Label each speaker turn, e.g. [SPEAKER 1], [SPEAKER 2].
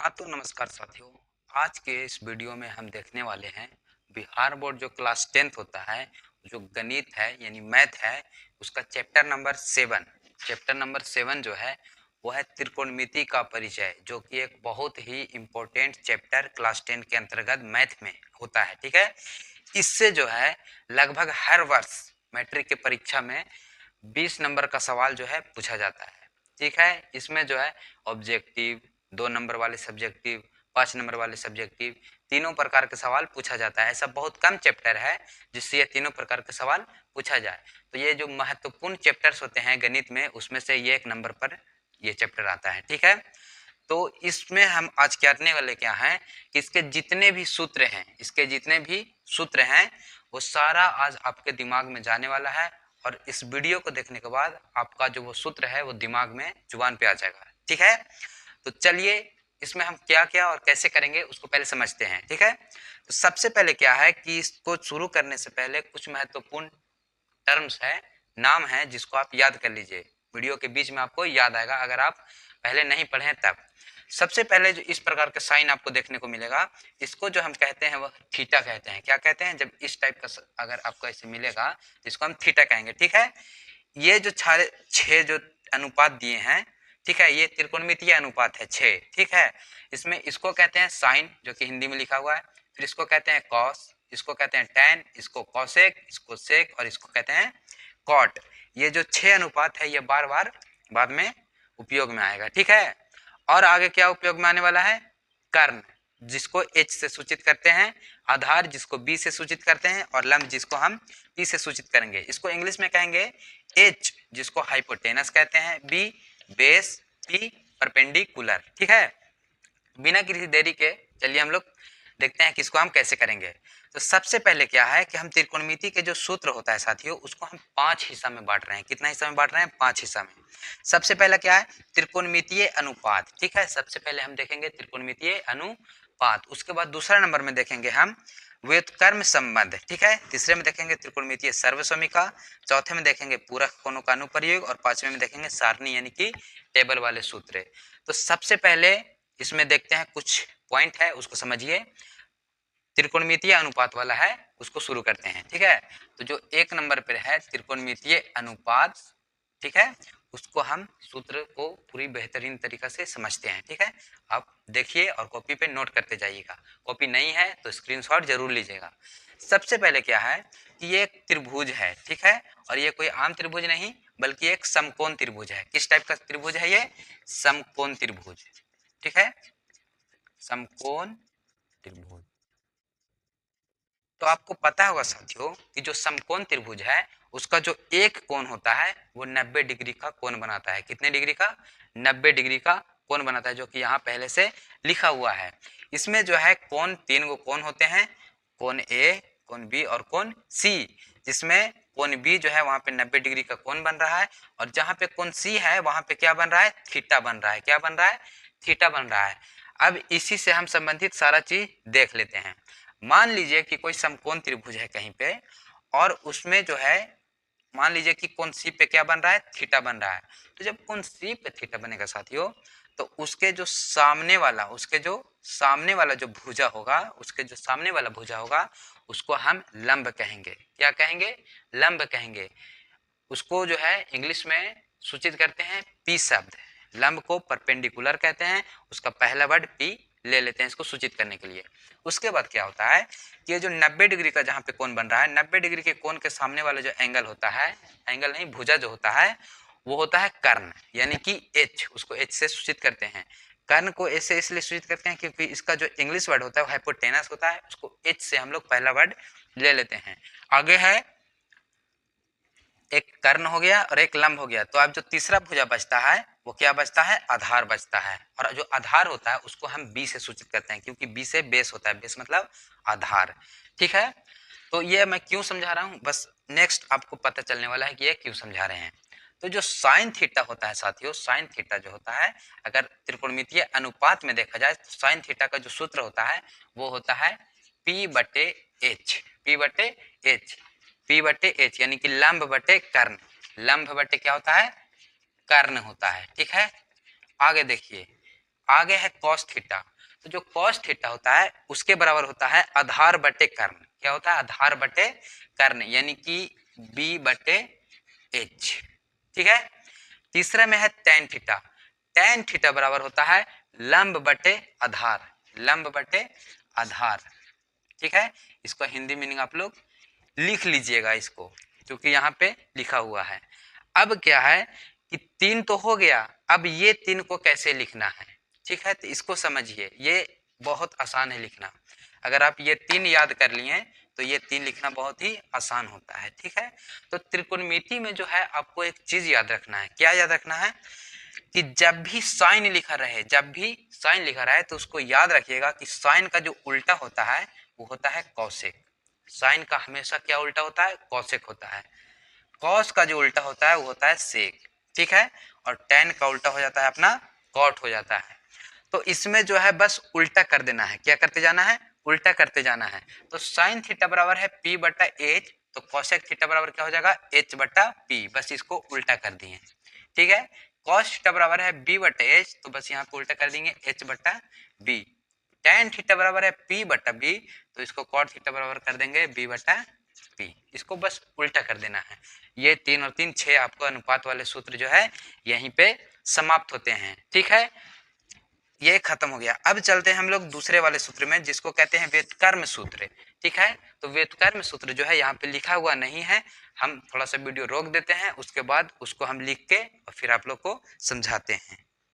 [SPEAKER 1] हाँ तो नमस्कार साथियों। आज के इस वीडियो में हम देखने वाले हैं बिहार बोर्ड जो क्लास 10th होता है, जो गणित है यानी मैथ है, उसका चैप्टर नंबर 7 जो है वो है त्रिकोणमिति का परिचय, जो कि एक बहुत ही इम्पोर्टेंट चैप्टर क्लास 10 के अंतर्गत मैथ में होता है। ठीक है, इससे जो है लगभग हर वर्ष मैट्रिक की परीक्षा में 20 नंबर का सवाल जो है पूछा जाता है। ठीक है, इसमें जो है ऑब्जेक्टिव, 2 नंबर वाले सब्जेक्टिव, 5 नंबर वाले सब्जेक्टिव, तीनों प्रकार के सवाल पूछा जाता है। ऐसा बहुत कम चैप्टर है जिससे ये तीनों प्रकार के सवाल पूछा जाए। तो ये जो महत्वपूर्ण चैप्टर्स होते हैं गणित में, उसमें से ये एक नंबर पर ये चैप्टर आता है। ठीक है, तो इसमें हम आज करने वाले क्या हैं कि इसके जितने भी सूत्र हैं वो सारा आज आपके दिमाग में जाने वाला है, और इस वीडियो को देखने के बाद आपका जो वो सूत्र है वो दिमाग में जुबान पे आ जाएगा। ठीक है, तो चलिए इसमें हम क्या क्या और कैसे करेंगे उसको पहले समझते हैं। ठीक है, तो सबसे पहले क्या है कि इसको शुरू करने से पहले कुछ महत्वपूर्ण टर्म्स है, नाम है, जिसको आप याद कर लीजिए। वीडियो के बीच में आपको याद आएगा अगर आप पहले नहीं पढ़े हैं तब। सबसे पहले जो इस प्रकार का साइन आपको देखने को मिलेगा, इसको जो हम कहते हैं वह थीटा कहते हैं। क्या कहते हैं? जब इस टाइप का अगर आपको ऐसे मिलेगा इसको हम थीटा कहेंगे। ठीक है, ये जो छह जो अनुपात दिए हैं, ठीक है, ये त्रिकोणमितीय अनुपात है 6। ठीक है, इसमें इसको कहते हैं साइन, जो कि हिंदी में लिखा हुआ है। फिर इसको कहते हैं कॉस, इसको कहते हैं टैन, इसको कॉसेक, इसको सेक, और इसको कहते हैं कॉट। ये जो 6 अनुपात है ये बार बार बाद में उपयोग में आएगा। ठीक है, और आगे क्या उपयोग में आने वाला है? कर्ण, जिसको H से सूचित करते हैं, आधार जिसको B से सूचित करते हैं, और लंब जिसको हम P से सूचित करेंगे। इसको इंग्लिश में कहेंगे H, जिसको हाइपोटेनस कहते हैं, B बेस, P परपेंडिकुलर। ठीक है, बिना किसी देरी के चलिए हम लोग देखते हैं कि इसको हम कैसे करेंगे। तो सबसे पहले क्या है कि हम त्रिकोणमिति के जो सूत्र होता है साथियों, उसको हम 5 हिस्सा में बांट रहे हैं। कितना हिस्सा में बांट रहे हैं? 5 हिस्सा में। सबसे पहला क्या है? त्रिकोणमितीय अनुपात। ठीक है, सबसे पहले हम देखेंगे त्रिकोणमितीय अनुपात। उसके बाद दूसरा नंबर में देखेंगे हम व्युत्क्रम संबंध। ठीक है, तीसरे में देखेंगे त्रिकोणमितीय सर्वसमीका, चौथे में देखेंगे पूरक कोणों का अनुप्रयोग, और पांचवें में देखेंगे सारणी यानी कि टेबल वाले सूत्र। तो सबसे पहले इसमें देखते हैं, कुछ पॉइंट है उसको समझिए। त्रिकोणमितीय अनुपात वाला है, उसको शुरू करते हैं। ठीक है, तो जो 1 नंबर पर है त्रिकोणमितीय अनुपात, ठीक है, उसको हम सूत्र को पूरी बेहतरीन तरीका से समझते हैं। ठीक है, आप देखिए और कॉपी पे नोट करते जाइएगा। कॉपी नहीं है तो स्क्रीनशॉट जरूर लीजिएगा। सबसे पहले क्या है कि ये एक त्रिभुज है। ठीक है, और ये कोई आम त्रिभुज नहीं बल्कि एक समकोण त्रिभुज है। किस टाइप का त्रिभुज है ये? समकोण त्रिभुज। ठीक है, समकोण त्रिभुज। तो आपको पता होगा साथियों कि जो समकोण त्रिभुज है उसका जो एक कोण होता है वो 90 डिग्री का कोण बनाता है। कितने डिग्री का? 90 डिग्री का कोण बनाता है, जो कि यहाँ पहले से लिखा हुआ है। इसमें जो है कोण, 3 गो कोण होते हैं, कोण ए, कोण बी और कोण सी। जिसमें कोण बी जो है वहां पे 90 डिग्री का कोण बन रहा है, और जहां पे कोण सी है वहां पे क्या बन रहा है? थीटा बन रहा है। क्या बन रहा है? थीटा बन रहा है। अब इसी से हम संबंधित सारा चीज देख लेते हैं। मान लीजिए कि कोई समकोण त्रिभुज है कहीं पे, और उसमें जो है मान लीजिए कि कोण सी पे क्या बन रहा है? थीटा बन रहा है। तो जब कोण सी पे थीटा बनेगा साथियों, तो उसके जो सामने वाला जो भुजा होगा, उसको हम लंब कहेंगे। क्या कहेंगे? लंब कहेंगे। उसको जो है इंग्लिश में सूचित करते हैं पी शब्द। लंब को परपेंडिकुलर कहते हैं, उसका पहला वर्ड पी ले लेते हैं इसको सूचित करने के लिए। उसके बाद क्या होता है कि ये जो 90 डिग्री का जहाँ पे कोण बन रहा है, 90 डिग्री के कोण के सामने वाला जो एंगल होता है, एंगल नहीं भुजा जो होता है, वो होता है कर्ण, यानी कि एच। उसको एच से सूचित करते हैं। कर्ण को एच से इसलिए सूचित करते हैं क्योंकि इसका जो इंग्लिश वर्ड होता है वो हाइपोटेनस होता है। उसको एच से हम लोग पहला वर्ड ले लेते हैं। आगे है एक कर्ण हो गया और एक लंब हो गया। तो अब जो तीसरा भुजा बचता है वो क्या बचता है? आधार बचता है। और जो आधार होता है उसको हम बी से सूचित करते हैं, क्योंकि बी से बेस होता है। बेस मतलब आधार। ठीक है, तो ये मैं क्यों समझा रहा हूं, बस नेक्स्ट आपको पता चलने वाला है कि ये क्यों समझा रहे हैं। तो जो साइन थीटा होता है साथियों, साइन थीटा जो होता है, अगर त्रिकोणमितीय अनुपात में देखा जाए तो साइन थीटा का जो सूत्र होता है वो होता है पी बटे एच। पी बटे एच, पी बटे एच यानी कि लंब बटे कर्ण। लंब बटे क्या होता है? कर्ण होता है। ठीक है, आगे देखिए, आगे है कॉस थीटा। तो जो कॉस थीटा होता है उसके बराबर होता है आधार बटे कर्ण। क्या होता है? आधार बटे कर्ण, यानी कि बी बटे एच। ठीक है। तीसरे में है टेन थीटा। टेन थीटा बराबर होता है लंब बटे आधार, लंब बटे आधार। ठीक है। इसको हिंदी मीनिंग आप लोग लिख लीजिएगा इसको, क्योंकि यहाँ पे लिखा हुआ है। अब क्या है कि तीन तो हो गया, अब ये तीन को कैसे लिखना है। ठीक है, तो इसको समझिए, ये बहुत आसान है लिखना। अगर आप ये तीन याद कर लिए तो ये तीन लिखना बहुत ही आसान होता है। ठीक है। तो त्रिकोणमिति में जो है आपको एक चीज याद रखना है। क्या याद रखना है? कि जब भी साइन लिखा रहे, जब भी साइन लिखा रहे तो उसको याद रखिएगा कि साइन का जो उल्टा होता है वो होता है कौशिक। साइन का हमेशा क्या उल्टा होता है? कौशिक होता है। कॉस का जो उल्टा होता है वो होता है सेक। ठीक है। और टेन का उल्टा हो जाता है अपना कॉट हो जाता है। तो इसमें जो है बस उल्टा कर देना है। क्या करते जाना है? उल्टा करते जाना है। तो साइन थीटा बराबर है पी बटा एच, तो कॉसेक थीटा बराबर क्या हो जाएगा? एच बटा पी। बस इसको उल्टा कर दिए। ठीक है। कॉस थीटा बराबर है बी बटा एच, तो बस यहाँ पे उल्टा कर देंगे एच बटा बी। टेन थीटा बराबर है पी बटा बी, तो इसको कॉट थीटा बराबर कर देंगे बी बटा पी। इसको बस उल्टा कर देना है। ये तीन और तीन छह आपको अनुपात वाले सूत्र जो है यहीं पे समाप्त होते हैं। ठीक है, ये खत्म हो गया। अब चलते हैं हम लोग दूसरे वाले सूत्र में, जिसको कहते हैं व्युत्क्रम सूत्र। ठीक है। तो व्युत्क्रम सूत्र जो है यहाँ पे लिखा हुआ नहीं है, हम थोड़ा सा वीडियो रोक देते हैं, उसके बाद उसको हम लिख के और फिर आप लोग को समझाते हैं।